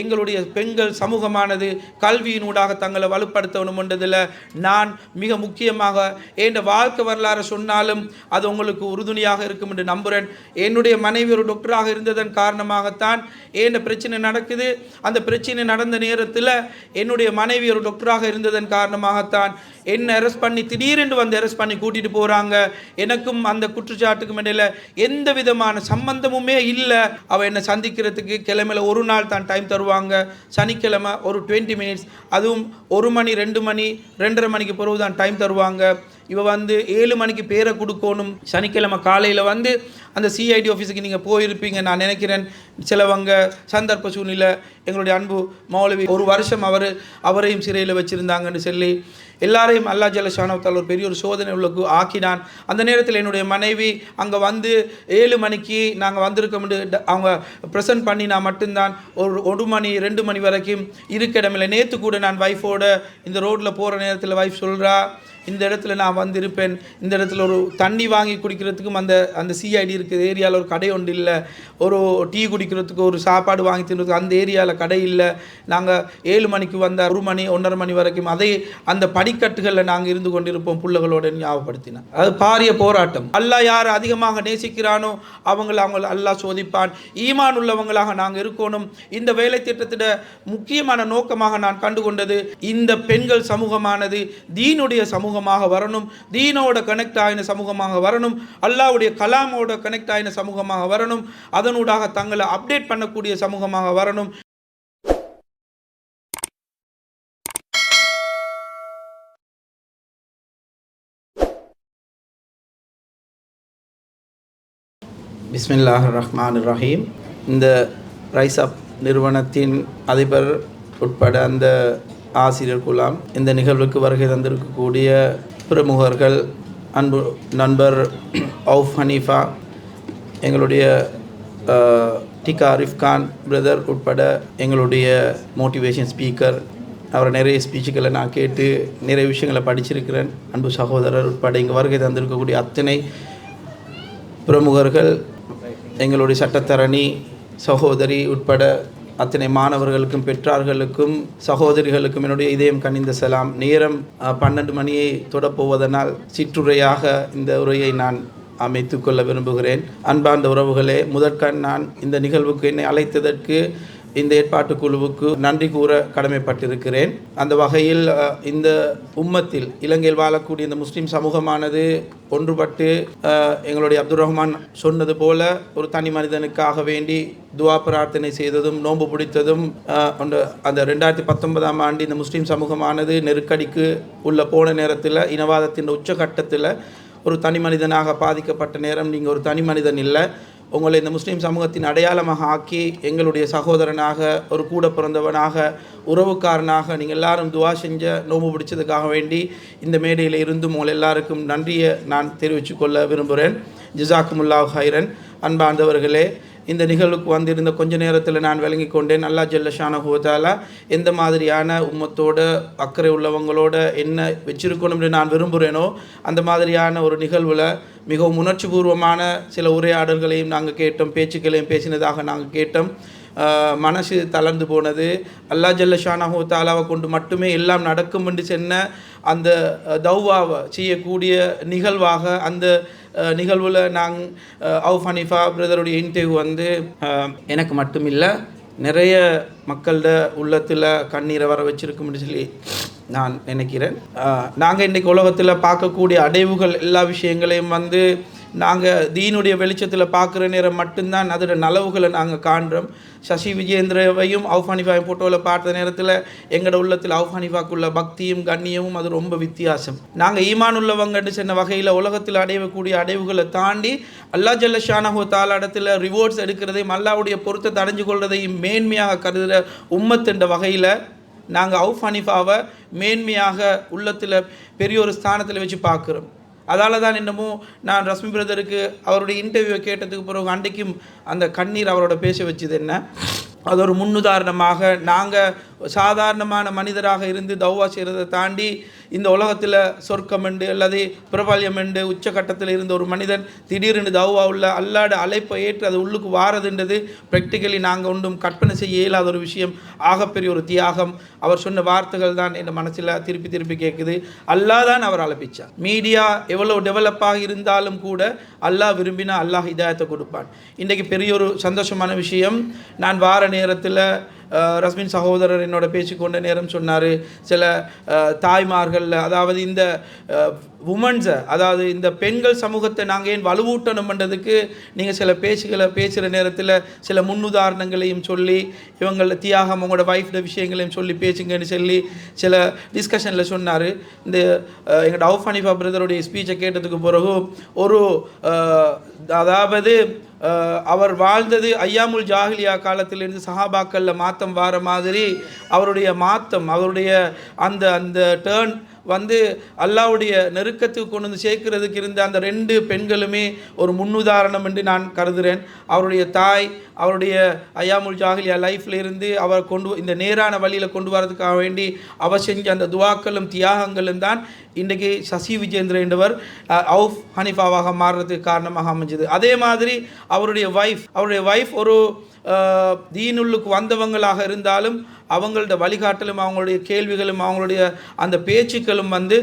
எங்களுடைய பெண்கள் சமூகமானது கல்வியினூடாக தங்களை வலுப்படுத்தணும் என்றதில் நான் மிக முக்கியமாக என் வாழ்க்கை வரலாறு சொன்னாலும் அது உங்களுக்கு உறுதுணையாக இருக்கும் என்று நம்புகிறேன். என்னுடைய மனைவி ஒரு டாக்டராக இருந்ததன் காரணமாகத்தான் என் பிரச்சனை நடக்குது. அந்த பிரச்சனை நடந்த நேரத்தில் என்னுடைய மனைவி ஒரு டாக்டராக இருந்ததன் காரணமாகத்தான் என்ன அரெஸ்ட் பண்ணி திடீரென்று வந்து அரெஸ்ட் பண்ணி கூட்டிகிட்டு போகிறாங்க. எனக்கும் அந்த குற்றச்சாட்டுக்கும் இடையில் எந்த விதமான சம்பந்தமுமே இல்லை. அவள் என்னை சந்திக்கிறதுக்கு கிழமையில் ஒரு நாள் தான் டைம் தருவாங்க, சனிக்கிழமை ஒரு 20 மினிட்ஸ், அதுவும் 1 மணி 2 மணி 2:30 மணிக்கு பிறகு தான் டைம் தருவாங்க. இவ வந்து 7 மணிக்கு பேரை கொடுக்கணும். சனிக்கிழமை காலையில் வந்து அந்த சிஐடி ஆஃபீஸுக்கு நீங்கள் போயிருப்பீங்க நான் நினைக்கிறேன். சிலவங்க சந்தர்ப்ப சூழ்நிலை எங்களுடைய அன்பு மௌலவி 1 வருஷம் அவரையும் சிறையில் வச்சுருந்தாங்கன்னு சொல்லி எல்லாரையும் அல்லா ஜல்ல ஷானவத்தால் ஒரு பெரிய ஒரு சோதனை உள்ளக்கு ஆக்கினான். அந்த நேரத்தில் என்னுடைய மனைவி அங்கே வந்து 7 மணிக்கு நாங்கள் வந்திருக்க அவங்க ப்ரெசன்ட் பண்ணி நான் மட்டும்தான் 1 மணி 2 மணி வரைக்கும் இருக்கிடமில்லை. நேற்று கூட நான் வைஃபோட இந்த ரோட்டில் போகிற நேரத்தில் வைஃப் சொல்கிறா, இந்த இடத்துல நான் வந்திருப்பேன், இந்த இடத்துல ஒரு தண்ணி வாங்கி குடிக்கிறதுக்கும் அந்த சிஐடி இருக்குது ஏரியாவில் ஒரு கடை ஒன்று இல்லை, ஒரு டீ குடிக்கிறதுக்கு ஒரு சாப்பாடு வாங்கி தின்றதுக்கு அந்த ஏரியாவில் கடை இல்லை. நாங்கள் 7 மணிக்கு வந்த 1 மணி 1:30 மணி வரைக்கும் அதே அந்த படிக்கட்டுகளில் நாங்கள் இருந்து கொண்டிருப்போம் புள்ளகளோட ஞாபகப்படுத்தினேன். அது பாரிய போராட்டம். அல்லாஹ் யார் அதிகமாக நேசிக்கிறானோ அவங்க அல்லாஹ் சோதிப்பான். ஈமான் உள்ளவங்களாக நாங்கள் இருக்கணும். இந்த வேலை திட்டத்திட முக்கியமான நோக்கமாக நான் கண்டுகொண்டது இந்த பெண்கள் சமூகமானது தீனுடைய சமூகமாக வரணும், தீனோட கனெக்ட் ஆகின சமூகமாக வரணும், அல்லாஹ்வுடைய கலாமோட கனெக்ட் ஆகின சமூகமாக வரணும், அதனூடாக தங்களை அப்டேட் பண்ணக்கூடிய சமூகமாக வரணும். பிஸ்மில்லாஹிர் ரஹ்மானிர் ரஹீம். இந்த ரைஸ் அப் நிறுவனத்தின் அதிபர் உட்பட அந்த ஆசிரியர் குலாம், இந்த நிகழ்வுக்கு வருகை தந்திருக்கக்கூடிய பிரமுகர்கள், அன்பு நண்பர் அவுஃப் ஹனீஃபா, எங்களுடைய டிகா ஆரிஃப் கான் பிரதர் உட்பட எங்களுடைய மோட்டிவேஷன் ஸ்பீக்கர், அவரை நிறைய ஸ்பீச்சுகளை நான் கேட்டு நிறைய விஷயங்களை படிச்சிருக்கிறேன். அன்பு சகோதரர் உட்பட இங்கே வருகை தந்திருக்கக்கூடிய அத்தனை பிரமுகர்கள், எங்களுடைய சட்டத்தரணி சகோதரி உட்பட அத்தனை மாணவர்களுக்கும் பெற்றார்களுக்கும் சகோதரிகளுக்கும் என்னுடைய இதயம் கனிந்த சலாம். நேரம் 12 மணியை தொடப்போவதனால் சிற்றுரையாக இந்த உரையை நான் அமைத்து கொள்ள விரும்புகிறேன். அன்பார்ந்த உறவுகளே, முதற்கண் நான் இந்த நிகழ்வுக்கு என்னை அழைத்ததற்கு இந்த ஏற்பாட்டு குழுவுக்கு நன்றி கூற கடமைப்பட்டிருக்கிறேன். அந்த வகையில் இந்த உம்மத்தில் இலங்கையில் வாழக்கூடிய இந்த முஸ்லீம் சமூகமானது ஒன்றுபட்டு எங்களுடைய அப்துல் ரஹ்மான் சொன்னது போல ஒரு தனி மனிதனுக்காக வேண்டி துவா பிரார்த்தனை செய்ததும் நோன்பு பிடித்ததும் அந்த 2019ஆம் ஆண்டு இந்த முஸ்லீம் சமூகமானது நெருக்கடிக்கு போன நேரத்தில் இனவாதத்தின் உச்சகட்டத்தில் ஒரு தனி மனிதனாக பாதிக்கப்பட்ட நேரம். நீங்கள் ஒரு தனி மனிதன் இல்லை, உங்களை இந்த முஸ்லீம் சமூகத்தின் அடையாளமாக ஆக்கி எங்களுடைய சகோதரனாக, ஒரு கூட பிறந்தவனாக, உறவுக்காரனாக நீங்கள் எல்லாரும் துவா செஞ்ச நோம்பு பிடிச்சதுக்காக வேண்டி இந்த மேடையில் இருந்தும் உங்கள் எல்லாருக்கும் நன்றியை நான் தெரிவித்து கொள்ள விரும்புகிறேன். ஜிசாக்குமுல்லாஹ் ஹைரன். அன்பார்ந்தவர்களே, இந்த நிகழ்வுக்கு வந்திருந்த கொஞ்ச நேரத்தில் நான் விளங்கி கொண்டேன், அல்லாஹ் ஜல்ல ஷானஹு வ தஆலா எந்த மாதிரியான உம்மத்தோட அக்கறை உள்ளவங்களோட என்ன வச்சிருக்கணும்னு நான் விரும்புகிறேனோ அந்த மாதிரியான ஒரு நிகழ்வில் மிகவும் உணர்ச்சிபூர்வமான சில உரையாடல்களையும் நாங்கள் கேட்டோம், பேச்சுக்களையும் பேசினதாக நாங்கள் கேட்டோம். மனசு தளர்ந்து போனது. அல்லாஹ் ஜல்ல ஷானஹு வ தஆலாவை கொண்டு மட்டுமே எல்லாம் நடக்கும் என்று சொன்ன அந்த தௌவாவை செய்யக்கூடிய நிகழ்வாக அந்த நிகழ்வில் அவுஃப் ஹனீஃபா பிரதருடைய இன்டர்வியூ வந்து எனக்கு மட்டும் இல்லை நிறைய மக்களோட உள்ளத்தில் கண்ணீரை வர வச்சிருக்கும்னு சொல்லி நான் நினைக்கிறேன். நாங்கள் இன்றைக்கி உலகத்தில் பார்க்கக்கூடிய அடைவுகள் எல்லா விஷயங்களையும் வந்து நாங்கள் தீனுடைய வெளிச்சத்தில் பார்க்குற நேரம் மட்டும்தான் அதோட நலவுகளை நாங்கள் காண்றோம். சசி விஜயேந்திரவையும் அவுஃப் ஹனீஃபாவையும் ஃபோட்டோவில் பார்த்த நேரத்தில் எங்களோட உள்ளத்தில் அவுஃப் ஹனீஃபாக்குள்ள பக்தியும் கண்ணியமும் அது ரொம்ப வித்தியாசம். நாங்கள் ஈமான் உள்ளவங்கன்னு சொன்ன வகையில் உலகத்தில் அடையக்கூடிய அடைவுகளை தாண்டி அல்லாஹ் ஜல்ல ஷானஹு வ தஆலா இடத்துல ரிவார்ட்ஸ் எடுக்கிறதையும் அல்லாஹ்வுடைய பொருத்தத்தை அடைஞ்சு கொள்வதையும் மேன்மையாக கருதுகிற உம்மத்துன்ற வகையில் நாங்கள் அவுஃப் ஹனீஃபாவை மேன்மையாக உள்ளத்தில் பெரிய ஒரு ஸ்தானத்தில் வச்சு பார்க்குறோம். அதால் தான் இன்னமும் நான் ரஸ்மி பிரதருக்கு அவருடைய இன்டர்வியூவை கேட்டதுக்கு பிறகு அன்றைக்கும் அந்த கண்ணீர் அவரோட பேச வச்சது என்ன, அது ஒரு முன்னுதாரணமாக நாங்கள் சாதாரணமான மனிதராக இருந்து தௌவா செய்கிறதை தாண்டி இந்த உலகத்தில் சொர்க்கம் என்று அல்லது பிரபல்யம் என்று உச்சகட்டத்தில் இருந்த ஒரு மனிதன் திடீரென்று தௌவா உள்ள அல்லாட அழைப்பை ஏற்று அது உள்ளுக்கு வாரதுன்றது ப்ராக்டிக்கலி நாங்கள் ஒன்றும் கற்பனை செய்ய இயலாத ஒரு விஷயம். ஆகப்பெரிய ஒரு தியாகம். அவர் சொன்ன வார்த்தைகள் தான் என் மனசில் திருப்பி திருப்பி கேட்குது. அல்லாஹ் தான் அவர் அழைப்பிச்சார். மீடியா எவ்வளோ டெவலப்பாக இருந்தாலும் கூட அல்லாஹ் விரும்பினா அல்லாஹ் ஹிதாயத்தை கொடுப்பான். இன்றைக்கு பெரிய ஒரு சந்தோஷமான விஷயம். நான் வார நேரத்தில் ரஸ்மின் சகோதரர் என்னோட பேசிக்கொண்ட நேரம் சொன்னார், சில தாய்மார்கள், அதாவது இந்த உமன்ஸை, அதாவது இந்த பெண்கள் சமூகத்தை நாங்கள் ஏன் வலுவூட்டணும்ன்றதுக்கு நீங்கள் சில பேசுகிற நேரத்தில் சில முன்னுதாரணங்களையும் சொல்லி இவங்கள தியாகம் உங்களோட வைஃப்ட விஷயங்களையும் சொல்லி பேசுங்கன்னு சொல்லி சில டிஸ்கஷனில் சொன்னார். இந்த எங்களோட அவுஃப் ஹனீஃபா பிரதருடைய ஸ்பீச்சை கேட்டதுக்கு பிறகு ஒரு அதாவது அவர் வாழ்ந்தது ஐயாமுல் ஜாஹிலியா காலத்திலிருந்து சஹாபாக்களில் மாற்றம் வார மாதிரி அவருடைய மாற்றம், அவருடைய அந்த அந்த டேர்ன் வந்து அல்லாவுடைய நெருக்கத்துக்கு கொண்டு வந்து சேர்க்கிறதுக்கு இருந்த அந்த 2 பெண்களுமே ஒரு முன்னுதாரணம் என்று நான் கருதுகிறேன். அவருடைய தாய் அவருடைய ஐயாமுல் ஜாஹிலியா லைஃப்பில் இருந்து அவர் இந்த நேரான வழியில் கொண்டு வரதுக்காக வேண்டி அவர் செஞ்ச அந்த துவாக்களும் தியாகங்களும் தான் இன்றைக்கி சசி விஜேந்திரன் என்பவர் அவுஃப் ஹனீஃபாவாக மாறுறதுக்கு காரணமாக அமைஞ்சது. அதே மாதிரி அவருடைய வைஃப் ஒரு தீனுள்ளுக்கு வந்தவங்களாக இருந்தாலும் அவங்களோட வழிகாட்டலும் அவங்களுடைய கேள்விகளும் அவங்களுடைய அந்த பேச்சுக்களும் வந்து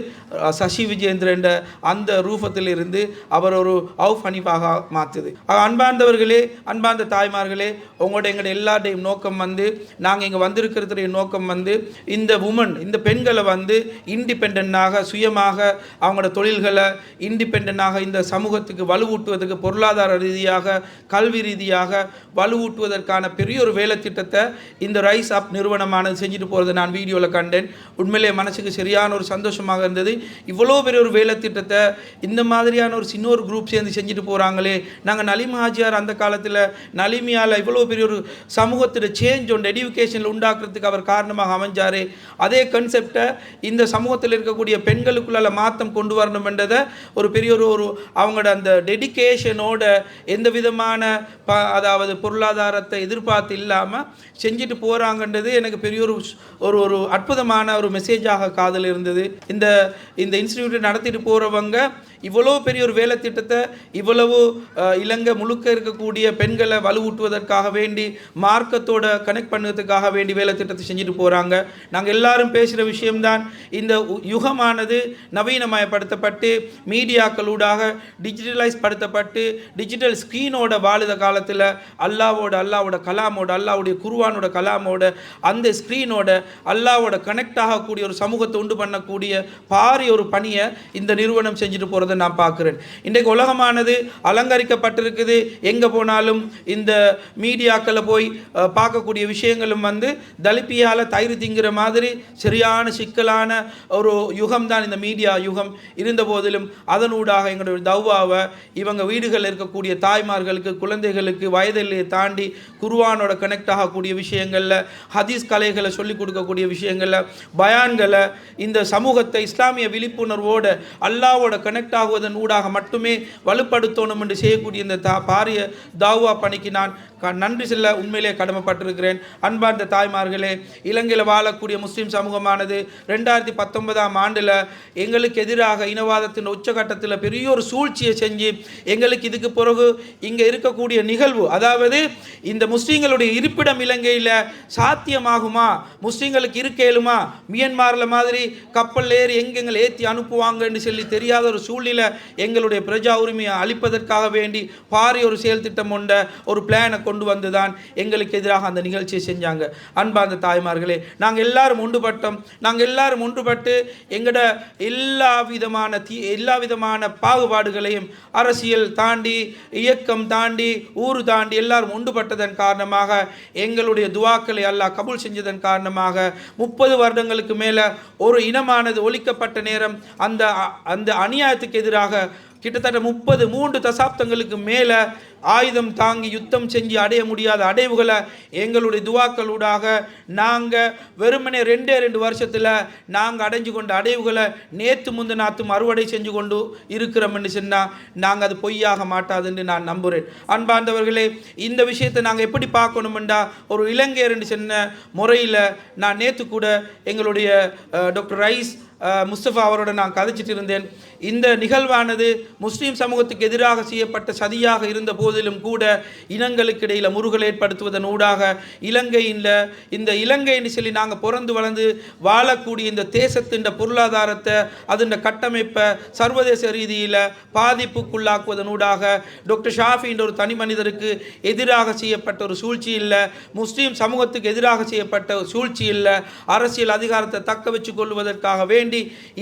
சசி விஜேந்திரன் அந்த ரூபத்தில் இருந்து அவர் ஒரு அவுஃப் ஹனீஃபாக மாற்றுது. அன்பார்ந்தவர்களே, அன்பார்ந்த தாய்மார்களே, எங்களோட எல்லாருடையும் நோக்கம் வந்து நாங்கள் இங்கே வந்திருக்கிறதுடைய நோக்கம் வந்து இந்த பெண்களை வந்து இண்டிபெண்டாக சுயமாக அவங்களோட தொழில்களை இண்டிபெண்டாக இந்த சமூகத்துக்கு வலுவூட்டுவதற்கு பொருளாதார ரீதியாக கல்வி ரீதியாக வலுவூட்டுவதற்கான பெரிய ஒரு வேலை திட்டத்தை இந்த ரைஸ் அப் நிறுவனமானது செஞ்சுட்டு போகிறத நான் வீடியோவில் கண்டேன். உண்மையிலே மனசுக்கு சரியான ஒரு சந்தோஷமாக இருந்தது. இவ்வளோ பெரிய ஒரு வேலை திட்டத்தை இந்த மாதிரியான ஒரு சின்ன ஒரு குரூப் சேர்ந்து செஞ்சுட்டு போகிறாங்களே. நாங்கள் நலிம் ஹாஜியார் அந்த காலத்தில் நலிமியால் இவ்வளோ பெரிய ஒரு சமூகத்தில் சேஞ்ச் ஒன்று எடுகேஷனில் உண்டாக்குறதுக்கு அவர் காரணமாக அமைஞ்சார். அதே கன்செப்டை இந்த சமூகத்தில் இருக்கக்கூடிய பெண்களுக்குள்ள மாற்றம் கொண்டு வரணும் என்றதை ஒரு பெரிய ஒரு அவங்களோட அந்த டெடிகேஷனோட எந்த விதமான அதாவது பொருளாதாரத்தை எதிர்பார்த்து இல்லாமல் செஞ்சுட்டு போகிறாங்கன்றது எனக்கு பெரிய ஒரு அற்புதமான ஒரு மெசேஜாக காதல் இருந்தது. இந்த இன்ஸ்டிடியூட்டை நடத்திட்டு போகிறவங்க இவ்வளோ பெரிய ஒரு வேலை திட்டத்தை இவ்வளவு இலங்கை முழுக்க இருக்கக்கூடிய பெண்களை வலுவூட்டுவதற்காக வேண்டி மார்க்கத்தோட கனெக்ட் பண்ணுறதுக்காக வேண்டி வேலை திட்டத்தை செஞ்சுட்டு போகிறாங்க. நாங்கள் எல்லாரும் பேசுகிற விஷயம்தான், இந்த யுகமானது நவீனமயப்படுத்தப்பட்டு மீடியாக்களூடாக டிஜிட்டலைஸ் படுத்தப்பட்டு டிஜிட்டல் ஸ்க்ரீனோட வாழுத காலத்தில் அல்லாவோட கலாமோட அல்லாவுடைய குர்ஆனோட கலாமோட அந்த ஸ்க்ரீனோட அல்லாவோட கனெக்ட் ஆகக்கூடிய ஒரு சமூகத்தை உண்டு பண்ணக்கூடிய பாரிய ஒரு பணியை இந்த நிறுவனம் செஞ்சுட்டு போகிறது நான் பார்க்குறேன். இன்றைக்கு உலகமானது அலங்கரிக்கப்பட்டிருக்குது. எங்கே போனாலும் இந்த மீடியாக்களை போய் பார்க்கக்கூடிய விஷயங்களும் வந்து தலிப்பியால் தயிர் திங்கிற மாதிரி சரியான சிக்கலான ஒரு யுகம் தான் இந்த மீடியா யுகம். இருந்த போதிலும் அதனூடாக எங்களுடைய தௌவாவை இவங்க வீடுகளில் இருக்கக்கூடிய தாய்மார்களுக்கு குழந்தைகளுக்கு வயதிலே தாண்டி குர்ஆனோட கனெக்ட் ஆகக்கூடிய விஷயங்களில் ஹதீஸ் கலைகளை சொல்லிக் கொடுக்கக்கூடிய விஷயங்களில் பயான்களை இந்த சமூகத்தை இஸ்லாமிய விழிப்புணர்வோடு அல்லாவோட கனெக்ட் ஆகுவதன் ஊடாக மட்டுமே வலுப்படுத்தணும் என்று செய்யக்கூடிய இந்த பாரிய தாவா பணிக்கு நான் நன்றி செல்ல உண்மையிலே கடமைப்பட்டிருக்கிறேன். அன்பார்ந்த தாய்மார்களே, இலங்கையில் வாழக்கூடிய முஸ்லீம் சமூகமானது 2019ஆம் ஆண்டில் எங்களுக்கு எதிராக இனவாதத்தின் உச்சகட்டத்தில் பெரிய ஒரு சூழ்ச்சியை செஞ்சு எங்களுக்கு இதுக்கு பிறகு இங்கே இருக்கக்கூடிய நிகழ்வு, அதாவது இந்த முஸ்லீம்களுடைய இருப்பிடம் இலங்கையில் சாத்தியமாகுமா, முஸ்லீம்களுக்கு இருக்கேலுமா, மியன்மாரில் மாதிரி கப்பல் ஏறி எங்கெங்களை ஏற்றி அனுப்புவாங்கன்னு சொல்லி தெரியாத ஒரு சூழ்நிலை எங்களுடைய பிரஜா உரிமையை அளிப்பதற்காக வேண்டி பாரிய ஒரு செயல் திட்டம் கொண்ட ஒரு பிளானை கொண்டு வந்து தான் எங்களுக்கு எதிராக அந்த நிகழ்ச்சியை செஞ்சாங்க. அன்பார்ந்த தாய்மார்களே, நாங்கள் எல்லாரும் ஒன்றுபட்டோம். நாங்கள் எல்லாரும் ஒன்றுபட்டு எங்களோட எல்லா விதமான பாகுபாடுகளையும் அரசியல் தாண்டி இயக்கம் தாண்டி ஊர் தாண்டி எல்லாரும் ஒன்றுபட்டதன் காரணமாக எங்களுடைய துவாக்களை அல்லாஹ் கபூல் செஞ்சதன் காரணமாக 30 வருடங்களுக்கு மேலே ஒரு இனமானது ஒழிக்கப்பட்ட நேரம் அந்த அநியாயத்துக்கு எதிராக கிட்டத்தட்ட 33 தசாப்தங்களுக்கு மேலே ஆயுதம் தாங்கி யுத்தம் செஞ்சு அடைய முடியாத அடைவுகளை எங்களுடைய துவாக்களூடாக நாங்கள் வெறுமனே 2 வருஷத்தில் நாங்கள் அடைஞ்சு கொண்ட அடைவுகளை நேற்று முந்தினாத்தும் அறுவடை செஞ்சு கொண்டு இருக்கிறோம்னு சொன்னால் நாங்கள் அது பொய்யாக மாட்டாதுன்னு நான் நம்புகிறேன். அன்பார்ந்தவர்களே, இந்த விஷயத்தை நாங்கள் எப்படி பார்க்கணுமெண்டா ஒரு இலங்கையர்னு சொன்ன முறையில் நான் நேற்று கூட எங்களுடைய டாக்டர் ரைஸ் முஸ்தபா அவரோட நான் கதைச்சிட்டு இருந்தேன். இந்த நிகழ்வானது முஸ்லீம் சமூகத்துக்கு எதிராக செய்யப்பட்ட சதியாக இருந்த போதிலும் கூட இனங்களுக்கு இடையில் முருகல் ஏற்படுத்துவதன் ஊடாக இந்த இலங்கைன்னு சொல்லி நாங்கள் பிறந்து வளர்ந்து வாழக்கூடிய இந்த தேசத்தின் பொருளாதாரத்தை அதன் கட்டமைப்பை சர்வதேச ரீதியில் பாதிப்புக்குள்ளாக்குவதன் ஊடாக டாக்டர் ஷாஃபி என்ற ஒரு தனி மனிதருக்கு எதிராக செய்யப்பட்ட ஒரு சூழ்ச்சி இல்லை, முஸ்லீம் சமூகத்துக்கு எதிராக செய்யப்பட்ட ஒரு சூழ்ச்சி இல்லை. அரசியல் அதிகாரத்தை தக்க வச்சு கொள்வதற்காக வேண்டி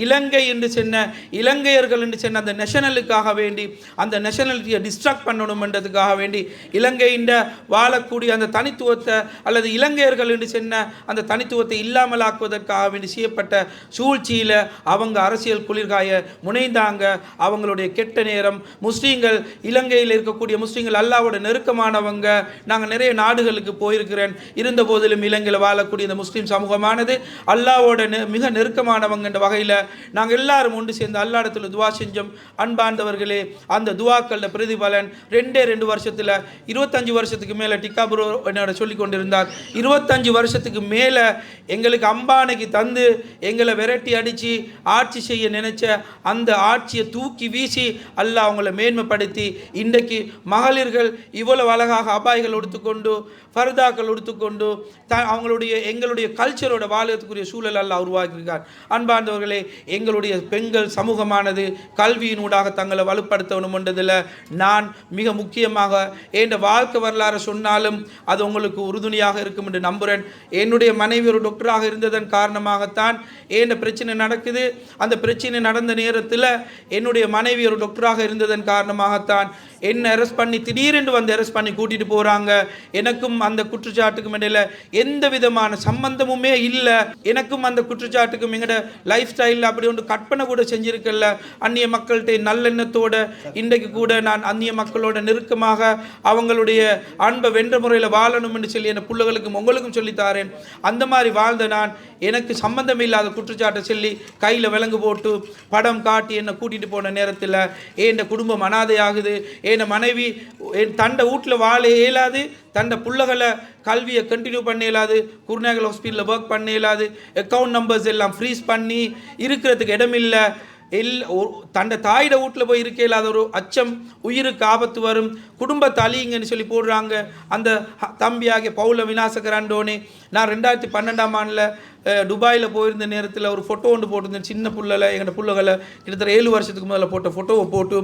இலங்கை என்று சொன்ன இலங்கையர்கள் என்று சொன்ன அந்த நேஷனலுக்காக வேண்டி அந்த நேஷனாலிட்டியை டிஸ்ட்ராக்ட் பண்ணணும் என்றதுக்காக வேண்டி இலங்கையின் வாழக்கூடிய அந்த தனித்துவத்தை அல்லது இலங்கையர்கள் என்று சொன்ன அந்த தனித்துவத்தை இல்லாமலாக்குவதற்காக வேண்டி செய்யப்பட்ட சூழ்ச்சியில் அவங்க அரசியல் குளிர்காய முனைந்தாங்க. அவங்களுடைய கெட்ட நேரம். முஸ்லீம்கள் இலங்கையில் இருக்கக்கூடிய முஸ்லீம்கள் அல்லாவோட நெருக்கமானவங்க. நாங்கள் நிறைய நாடுகளுக்கு போயிருக்கிறேன். இருந்த போதிலும் இலங்கையில் வாழக்கூடிய இந்த முஸ்லீம் சமூகமானது அல்லாவோட மிக நெருக்கமானவங்க வகையில் நாங்கள் எல்லாரும் ஒன்று சேர்ந்து அல்லாஹ்விடத்தில் துவா செஞ்சோம். அன்பார்ந்தவர்களே, அந்த துவாக்கள பிரதிபலன் 2 வருஷத்தில் 25 வருஷத்துக்கு மேலே டிகாபுரோ என்னோட சொல்லி கொண்டிருந்தார். 25 வருஷத்துக்கு மேலே எங்களுக்கு அம்பானைக்கு தந்து எங்களை விரட்டி அடித்து ஆட்சி செய்ய நினைச்ச அந்த ஆட்சியை தூக்கி வீசி அல்லாஹ் அவங்கள மேன்மைப்படுத்தி இன்றைக்கு மகளிர்கள் இவ்வளவு அழகாக அபாய்கள் எடுத்துக்கொண்டு ஃபர்தாக்கள் எடுத்துக்கொண்டு எங்களுடைய கல்ச்சரோட வாழ்வதற்குரிய சூழல் அல்லாஹ் உருவாக்கியிருக்கார். அன்பார்ந்தவர்களே, எங்களுடைய பெண்கள் சமூகமானது கல்வியினூடாக தங்களை வலுப்படுத்தணும் என்றதில் நான் மிக முக்கியமாக என் வாழ்க்கை வரலாறு சொன்னாலும் அது உங்களுக்கு உறுதுணையாக இருக்கும் என்று நம்புகிறேன். என்னுடைய மனைவி ஒரு டாக்டராக இருந்ததன் காரணமாகத்தான் என் பிரச்சனை நடக்குது. அந்த பிரச்சனை நடந்த நேரத்தில் என்னுடைய மனைவி ஒரு டாக்டராக இருந்ததன் காரணமாகத்தான் என்ன அரெஸ்ட் பண்ணி திடீரென்று வந்து அரெஸ்ட் பண்ணி கூட்டிகிட்டு போகிறாங்க. எனக்கும் அந்த குற்றச்சாட்டுக்கும் இடையில் எந்த விதமான சம்பந்தமுமே இல்லை. எனக்கும் அந்த குற்றச்சாட்டுக்கும் எங்களோட லைஃப் ஸ்டைலில் அப்படி ஒன்று கற்பனை கூட செஞ்சுருக்கல. அந்நிய மக்கள்கிட்ட நல்லெண்ணத்தோட இன்றைக்கு கூட நான் அந்நிய மக்களோட நெருக்கமாக அவங்களுடைய அன்பை வென்ற முறையில் வாழணும் என்று சொல்லி என் பிள்ளைகளுக்கும் உங்களுக்கும் சொல்லித்தாரேன். அந்த மாதிரி வாழ்ந்த நான் எனக்கு சம்பந்தம் இல்லாத குற்றச்சாட்டை சொல்லி கையில் விலங்கு போட்டு படம் காட்டி என்னை கூட்டிகிட்டு போன நேரத்தில் என் குடும்பம் அனாதையாகுது. என் மனைவி தண்டை வீட்டில் வாழ இயலாது, தண்டை பிள்ளைகளை கல்வியை கண்டினியூ பண்ண இயலாது, குருநாகல் ஹாஸ்பிட்டலில் ஒர்க் பண்ண இயலாது, அக்கௌண்ட் நம்பர்ஸ் எல்லாம் ஃப்ரீஸ் பண்ணி இருக்கிறதுக்கு இடமில்லை. தண்டை தாயிட வீட்டில் போய் இருக்க இல்லாத ஒரு அச்சம், உயிருக்கு ஆபத்து வரும், குடும்பத்தை அழியுங்கன்னு சொல்லி போடுறாங்க. அந்த தம்பியாகிய பவுல விநாசகராண்டோனே நான் 2012ஆம் ஆண்டில் துபாயில் போயிருந்த நேரத்தில் ஒரு ஃபோட்டோ ஒன்று போட்டிருந்தேன். சின்ன புள்ளலை எங்களோட புள்ளைகளை கிட்டத்தட்ட 7 வருஷத்துக்கு முதல்ல போட்ட ஃபோட்டோவை போட்டு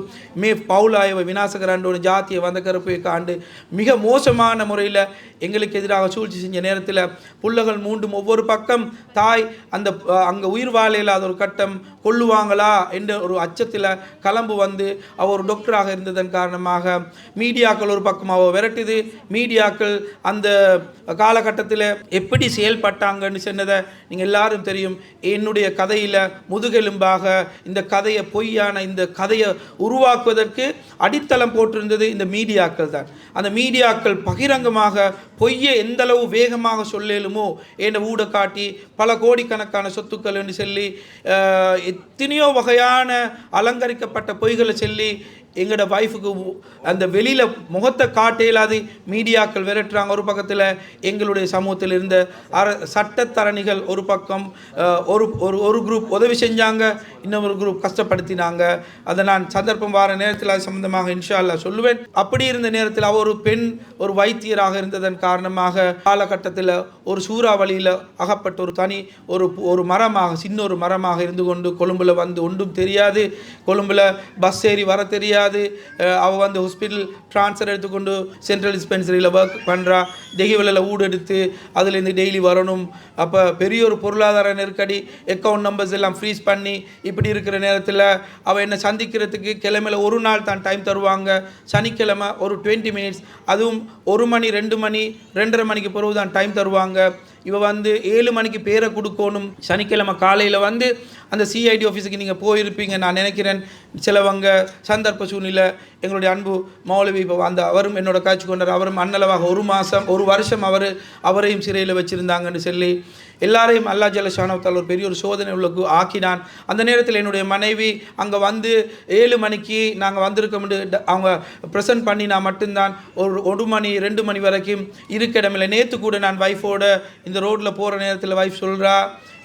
பவுலாயவ விநாசகராண்டோனு ஜாத்தியை வந்த கருப்பை காண்டு மிக மோசமான முறையில் எங்களுக்கு எதிராக சூழ்ச்சி செஞ்ச நேரத்தில் புள்ளைகள் மூண்டும் ஒவ்வொரு பக்கம் தாய் அந்த அங்கே உயிர் வாழ இல்லாத ஒரு கட்டம் கொள்ளுவாங்களா என்ற ஒரு அச்சத்தில் கிளம்பு வந்து அவர் ஒரு டாக்டராக இருந்ததன் காரணமாக மீடியாக்கள் ஒரு பக்கம் அவள் விரட்டுது. மீடியாக்கள் அந்த காலகட்டத்தில் எப்படி செயல்பட்டாங்கன்னு சொன்னதை நீங்கள் எல்லாரும் தெரியும். என்னுடைய கதையில் முதுகெலும்பாக இந்த கதையை பொய்யான இந்த கதையை உருவாக்குவதற்கு அடித்தளம் போட்டிருந்தது இந்த மீடியாக்கள் தான். அந்த மீடியாக்கள் பகிரங்கமாக பொய்யை எந்தளவு வேகமாக சொல்லலுமோ என்ற ஊட காட்டி பல கோடிக்கணக்கான சொத்துக்கள் என்று சொல்லி எத்தனையோ வகையான அலங்கரிக்கப்பட்ட பொய்களை சொல்லி எங்களோட வைஃபுக்கு அந்த வெளியில் முகத்தை காட்டையில்லாது மீடியாக்கள் விரட்டுறாங்க. ஒரு பக்கத்தில் எங்களுடைய சமூகத்தில் இருந்த சட்டத்தரணிகள் ஒரு பக்கம் ஒரு குரூப் உதவி செஞ்சாங்க, இன்னொரு குரூப் கஷ்டப்படுத்தினாங்க. அதை நான் சந்தர்ப்பம் வார நேரத்தில் அது சம்பந்தமாக இன்ஷா அல்லாஹ் சொல்லுவேன். அப்படி இருந்த நேரத்தில் அவர் ஒரு பெண் ஒரு வைத்தியராக இருந்ததன் காரணமாக காலகட்டத்தில் ஒரு சூறாவளியில் அகப்பட்ட ஒரு தனி ஒரு மரமாக சின்ன ஒரு மரமாக இருந்து கொண்டு கொழும்பில் வந்து ஒன்றும் தெரியாது, கொழும்பில் பஸ் ஏறி வர தெரியாது. அவள் வந்து ஹாஸ்பிட்டல் ட்ரான்ஸ்ஃபர் எடுத்துக்கொண்டு சென்ட்ரல் டிஸ்பென்சரியில் ஒர்க் பண்ணுறா. தெஹிவலில் ஊடு எடுத்து அதுலேருந்து டெய்லி வரணும். அப்போ பெரிய ஒரு பொருளாதார நெருக்கடி, அக்கௌண்ட் நம்பர்ஸ் எல்லாம் ஃப்ரீஸ் பண்ணி இப்படி இருக்கிற நேரத்தில் அவள் என்னை சந்திக்கிறதுக்கு கிழமையில் ஒரு நாள் தான் டைம் தருவாங்க. சனிக்கிழமை ஒரு 20 மினிட்ஸ், அதுவும் 1 மணி 2 மணி 2:30 மணிக்கு பிறகு தான் டைம் தருவாங்க. இவ வந்து 7 மணிக்கு பேரை கொடுக்கணும், சனிக்கிழமை காலையில் வந்து அந்த சிஐடி ஆஃபீஸுக்கு நீங்கள் போயிருப்பீங்க நான் நினைக்கிறேன். சிலவங்க சந்தர்ப்ப சூழ்நிலை எங்களுடைய அன்பு மௌலவி இப்போ அந்த அவரும் என்னோட காட்சி கொண்டார். அவரும் அன்னளவாக 1 வருஷம் அவரையும் சிறையில் வச்சுருந்தாங்கன்னு சொல்லி எல்லாரையும் அல்லா ஜல்லஷானவத்தால் ஒரு பெரிய ஒரு சோதனை உள்ளக்கு ஆக்கினான். அந்த நேரத்தில் என்னுடைய மனைவி அங்கே வந்து 7 மணிக்கு நாங்கள் வந்திருக்க முடியும் அவங்க ப்ரெசன்ட் பண்ணி நான் மட்டும்தான் 1 மணி 2 மணி வரைக்கும் இருக்க இடமில்லை. நேற்று கூட நான் வைஃபோட இந்த ரோட்டில் போகிற நேரத்தில் வைஃப் சொல்கிறா,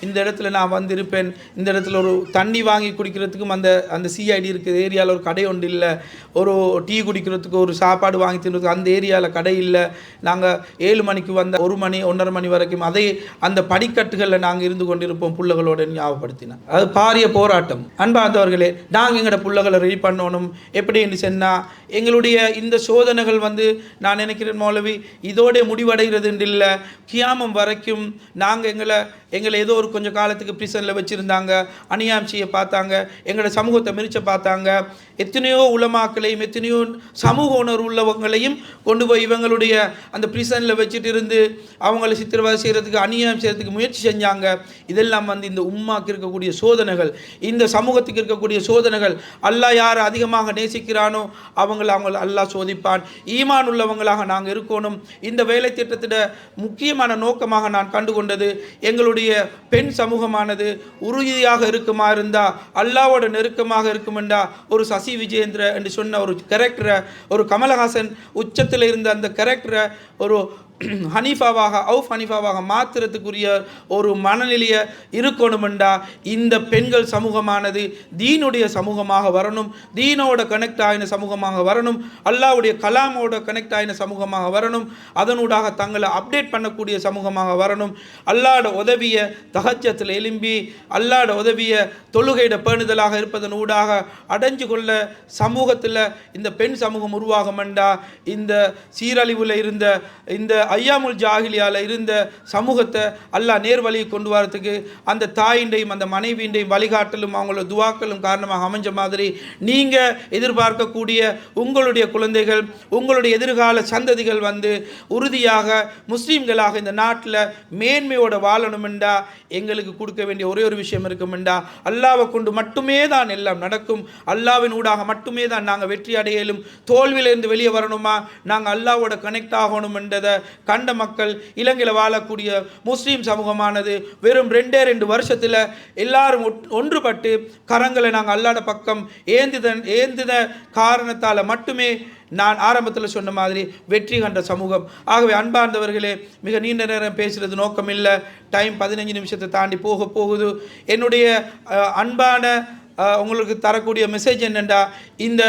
இந்த இடத்துல நான் வந்திருப்பேன், இந்த இடத்துல ஒரு தண்ணி வாங்கி குடிக்கிறதுக்கும் அந்த சிஐடி இருக்குது ஏரியாவில் ஒரு கடை ஒன்று இல்லை, ஒரு டீ குடிக்கிறதுக்கு ஒரு சாப்பாடு வாங்கி தின்றதுக்கு அந்த ஏரியாவில் கடை இல்லை. நாங்கள் 7 மணிக்கு வந்த 1 மணி 1:30 மணி வரைக்கும் அதே அந்த படிக்கட்டுகளில் நாங்கள் இருந்து கொண்டிருப்போம் புள்ளகளோட ஞாபகப்படுத்தினேன். அது பாரிய போராட்டம். அன்பார்ந்தவர்களே, நாங்கள் எங்களோட புள்ளகளை ரெடி பண்ணணும். எப்படின்னு சொன்னால் எங்களுடைய இந்த சோதனைகள் வந்து நான் நினைக்கிறேன் மௌலவி இதோட முடிவடைகிறது இல்லை, கியாமம் வரைக்கும் நாங்கள் எங்களை ஏதோ ஒரு கொஞ்சம் காலத்துக்கு பிரிசனில் வச்சுருந்தாங்க, அநியாயம் பார்த்தாங்க, எங்களோட சமூகத்தை மிரிச்ச பார்த்தாங்க. எத்தனையோ உலமாக்களையும் எத்தனையோ சமூக உணர்வு உள்ளவங்களையும் கொண்டு போய் இவங்களுடைய அந்த பிரிசனில் வச்சுட்டு இருந்து அவங்கள சித்திரவதை செய்கிறதுக்கு அநியாயம் செய்கிறதுக்கு முயற்சி செஞ்சாங்க. இதெல்லாம் வந்து இந்த உம்மாக்கு இருக்கக்கூடிய சோதனைகள், இந்த சமூகத்துக்கு இருக்கக்கூடிய சோதனைகள். அல்லாஹ் யார் அதிகமாக நேசிக்கிறானோ அவங்க அல்லாஹ் சோதிப்பான். ஈமான் உள்ளவங்களாக நாங்கள் இருக்கணும். இந்த வேலை திட்டத்திட முக்கியமான நோக்கமாக நான் கண்டுகொண்டது எங்களுடைய பெண் சமூகமானது உறுதியாக இருக்குமா இருந்தா அல்லாவோட நெருக்கமாக இருக்குமெண்டா ஒரு சசி விஜயேந்திர என்று சொன்ன ஒரு கேரக்டரை, ஒரு கமலஹாசன் உச்சத்தில் இருந்த அந்த கேரக்டரை ஒரு ஹனீஃபாவாக மாற்றுறதுக்குரிய ஒரு மனநிலையை இருக்கணுமெண்டா இந்த பெண்கள் சமூகமானது தீனுடைய சமூகமாக வரணும், தீனோட கனெக்ட் ஆகின சமூகமாக வரணும், அல்லாவுடைய கலாமோட கனெக்ட் ஆகின சமூகமாக வரணும், அதனூடாக தங்களை அப்டேட் பண்ணக்கூடிய சமூகமாக வரணும். அல்லாட உதவியை தஹஜ்ஜத்தில் எழும்பி அல்லாட உதவியை தொழுகையிட பேணுதலாக இருப்பதன் ஊடாக அடைஞ்சு கொள்ள சமூகத்தில் இந்த பெண் சமூகம் உருவாகமெண்டா இந்த சீரழிவில் இருந்த இந்த ஐயாமுல் ஜாகிலியால் இருந்த சமூகத்தை அல்லாஹ் நேர்வழியை கொண்டு வரத்துக்கு அந்த தாயின்றையும் அந்த மனைவியின்றையும் வழிகாட்டலும் அவங்களோட துவாக்களும் காரணமாக அமைஞ்ச மாதிரி நீங்கள் எதிர்பார்க்கக்கூடிய உங்களுடைய குழந்தைகள் உங்களுடைய எதிர்கால சந்ததிகள் வந்து உறுதியாக முஸ்லீம்களாக இந்த நாட்டில் மேன்மையோட வாழணுமெண்டா எங்களுக்கு கொடுக்க வேண்டிய ஒரே ஒரு விஷயம் இருக்குமெண்டா அல்லாவை கொண்டு மட்டுமே தான் எல்லாம் நடக்கும். அல்லாவின் ஊடாக மட்டுமே தான் நாங்கள் வெற்றி அடையலும். தோல்வியிலிருந்து வெளியே வரணுமா நாங்கள் அல்லாவோட கனெக்ட் ஆகணும் என்றதை கண்ட மக்கள் இலங்கையில் வாழக்கூடிய முஸ்லீம் சமூகமானது வெறும் 2 வருஷத்தில் எல்லாரும் ஒன்றுபட்டு கரங்களை நாங்கள் அல்லாட பக்கம் ஏந்தின காரணத்தால் மட்டுமே நான் ஆரம்பத்தில் சொன்ன மாதிரி வெற்றி கண்ட சமூகம். ஆகவே அன்பார்ந்தவர்களே, மிக நீண்ட நேரம் பேசுகிறது நோக்கம் இல்லை. டைம் 15 நிமிஷத்தை தாண்டி போகுது. என்னுடைய அன்பான உங்களுக்கு தரக்கூடிய மெசேஜ் என்னென்னா, இந்த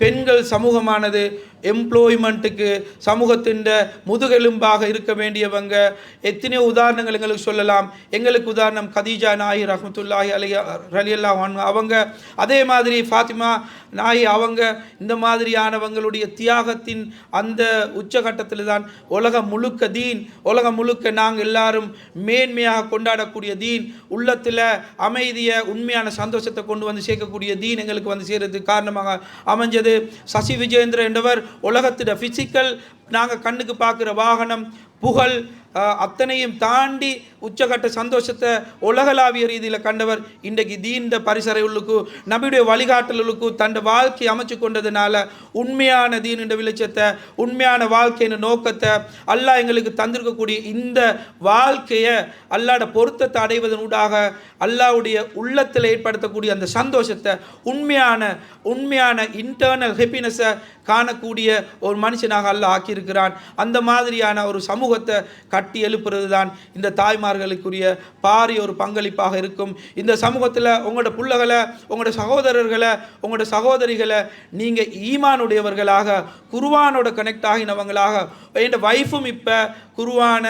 பெண்கள் சமூகமானது எம்ப்ளாய்மெண்ட்டுக்கு சமூகத்தின் முதுகெலும்பாக இருக்க வேண்டியவங்க. எத்தனையோ உதாரணங்கள் எங்களுக்கு சொல்லலாம். எங்களுக்கு உதாரணம் கதீஜா நாயி ரஹ்மத்துல்லாஹி ரலியல்லாஹு அன்ஹா அவங்க, அதே மாதிரி ஃபாத்திமா நாயி அவங்க. இந்த மாதிரியானவங்களுடைய தியாகத்தின் அந்த உச்சகட்டத்தில் தான் உலகம் முழுக்க நாங்கள் எல்லாரும் மேன்மையாக கொண்டாடக்கூடிய தீன், உள்ளத்தில் அமைதியை உண்மையான சந்தோஷத்தை கொண்டு வந்து சேர்க்கக்கூடிய தீன் எங்களுக்கு வந்து சேர்றதுக்கு காரணமாக அமைஞ்சது. சசி விஜயேந்திர என்றவர் உலகத்திட பிசிக்கல் நாங்கள் கண்ணுக்கு பார்க்குற வாகனம் புகழ் அத்தனையும் தாண்டி உச்சகட்ட சந்தோஷத்தை உலகளாவிய ரீதியில் கண்டவர். இன்றைக்கு தீண்ட பரிசறைகளுக்கு நபியுடைய வழிகாட்டலுக்கு தன் வாழ்க்கை அமைச்சு கொண்டதுனால உண்மையான தீன் என்ற வெளிச்சத்தை உண்மையான வாழ்க்கையின் நோக்கத்தை அல்லாஹ் எங்களுக்கு தந்திருக்கக்கூடிய இந்த வாழ்க்கையை அல்லாட பொருத்தத்தை அடைவதன் ஊடாக அல்லாஹ்வுடைய உள்ளத்தில் ஏற்படுத்தக்கூடிய அந்த சந்தோஷத்தை உண்மையான இன்டர்னல் ஹாப்பினஸை காணக்கூடிய ஒரு மனுஷனாக அல்லாஹ் ஆக்கியிருக்கிறான். அந்த மாதிரியான ஒரு சமூகத்தை கட்டி எழுப்புறது தான் இந்த தாய்மார்களுக்குரிய பாரிய ஒரு பங்களிப்பாக இருக்கும். இந்த சமூகத்தில் உங்களோட பிள்ளைகளை, உங்களோட சகோதரர்களை, உங்களோட சகோதரிகளை நீங்கள் ஈமானுடையவர்களாக குர்ஆனோட கனெக்ட் ஆகினவங்களாக. என் வைஃபும் இப்போ குர்ஆன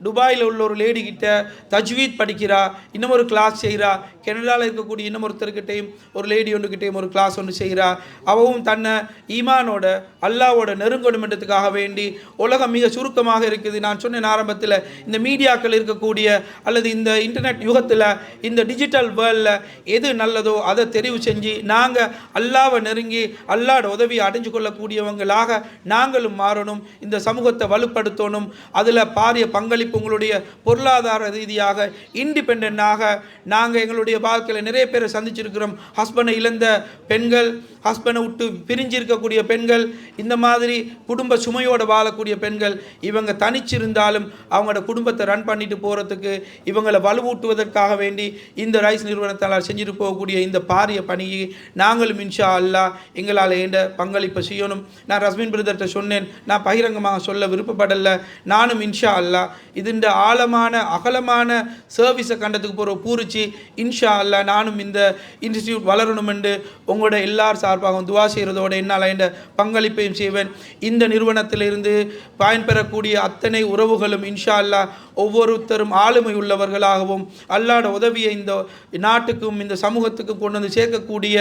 துபாயில் உள்ள ஒரு லேடி கிட்ட தஜ்வீத் படிக்கிறா, இன்னும் ஒரு கிளாஸ் செய்கிறா. கனடாவில் இருக்கக்கூடிய இன்னும் ஒருத்தர்கிட்டையும் ஒரு லேடி ஒன்றுகிட்டையும் ஒரு கிளாஸ் ஒன்று செய்கிறா. அவவும் தன்னை ஈமானோட அல்லாவோட நெருங்கணும் என்றதுக்காக வேண்டி. உலகம் மிக சுருக்கமாக இருக்குது. நான் சொன்னேன் ஆரம்பத்தில் உலகத்தில் இந்த மீடியாக்கள் இருக்கக்கூடிய அல்லது இந்த இன்டர்நெட் யுகத்தில் இந்த டிஜிட்டல் வேர்ல்டில் எது நல்லதோ அதை தெரிவு செஞ்சு நாங்கள் அல்லாவை நெருங்கி அல்லாட உதவியை அடைஞ்சு கொள்ளக்கூடியவங்களாக நாங்களும் மாறணும். இந்த சமூகத்தை வலுப்படுத்தணும். அதில் பாரிய பங்களிப்பு உங்களுடைய பொருளாதார ரீதியாக இண்டிபெண்டாக நாங்கள் எங்களுடைய வாழ்க்கையில் நிறைய பேரை சந்திச்சிருக்கிறோம். ஹஸ்பண்டை இழந்த பெண்கள், ஹஸ்பண்டை விட்டு பிரிஞ்சிருக்கக்கூடிய பெண்கள், இந்த மாதிரி குடும்ப சுமையோடு வாழக்கூடிய பெண்கள், இவங்க தனிச்சிருந்தாலும் அவங்களோட குடும்பத்தை ரன் பண்ணிட்டு போகிறதுக்கு இவங்களை வலுவூட்டுவதற்காக வேண்டி இந்த ரைஸ் நிறுவனத்தால் செஞ்சுட்டு போகக்கூடிய இந்த பாரிய பணியை நாங்களும் இன்ஷா அல்லாஹ் எங்களால் ஏண்ட பங்களிப்பை செய்யணும். நான் ரஸ்மின் பிரதர்கிட்ட சொன்னேன், நான் பகிரங்கமாக சொல்ல விருப்பப்படலை. நானும் இன்ஷா அல்லாஹ் இதுண்ட ஆழமான அகலமான சர்வீஸை கண்டதுக்கு போகிற பூரிச்சு இன்ஷா அல்லாஹ் நானும் இந்த இன்ஸ்டிடியூட் வளரணும் என்று உங்களோட எல்லார் சார்பாகவும் துவா செய்கிறதோட என்னால் என்ற பங்களிப்பையும் செய்வேன். இந்த நிறுவனத்திலிருந்து பயன்பெறக்கூடிய அத்தனை உறவுகளும் இன்ஷா அல்லாஹ் ஒவ்வொருத்தரும் ஆளுமை உள்ளவர்களாகவும் அல்லாட உதவியை இந்த நாட்டுக்கும் இந்த சமூகத்துக்கும் கொண்டு வந்து சேர்க்கக்கூடிய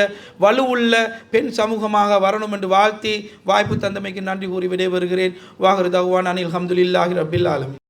வலுவுள்ள பெண் சமூகமாக வரணும் என்று வாழ்த்தி வாய்ப்பு தந்தமைக்கு நன்றி கூறி விடைபெறுகிறேன். வாஹிரு தஅவானா அனில் ஹம்துலில்லாஹி ரப்பில் ஆலமீன்.